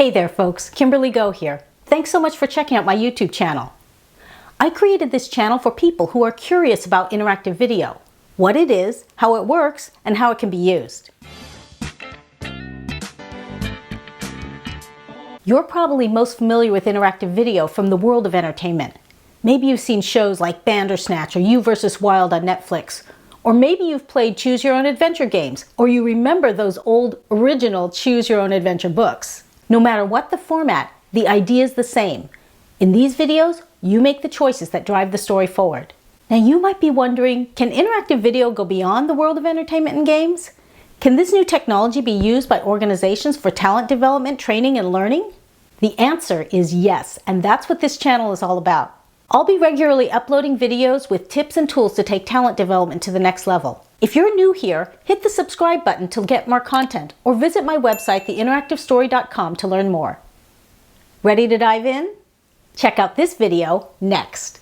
Hey there folks, Kimberly Go here. Thanks so much for checking out my YouTube channel. I created this channel for people who are curious about interactive video, what it is, how it works, and how it can be used. You're probably most familiar with interactive video from the world of entertainment. Maybe you've seen shows like Bandersnatch or You vs. Wild on Netflix. Or maybe you've played Choose Your Own Adventure games, or you remember those old original Choose Your Own Adventure books. No matter what the format, the idea is the same. In these videos, you make the choices that drive the story forward. Now you might be wondering, can interactive video go beyond the world of entertainment and games? Can this new technology be used by organizations for talent development, training, and learning? The answer is yes, and that's what this channel is all about. I'll be regularly uploading videos with tips and tools to take talent development to the next level. If you're new here, hit the subscribe button to get more content, or visit my website, theinteractivestory.com, to learn more. Ready to dive in? Check out this video next.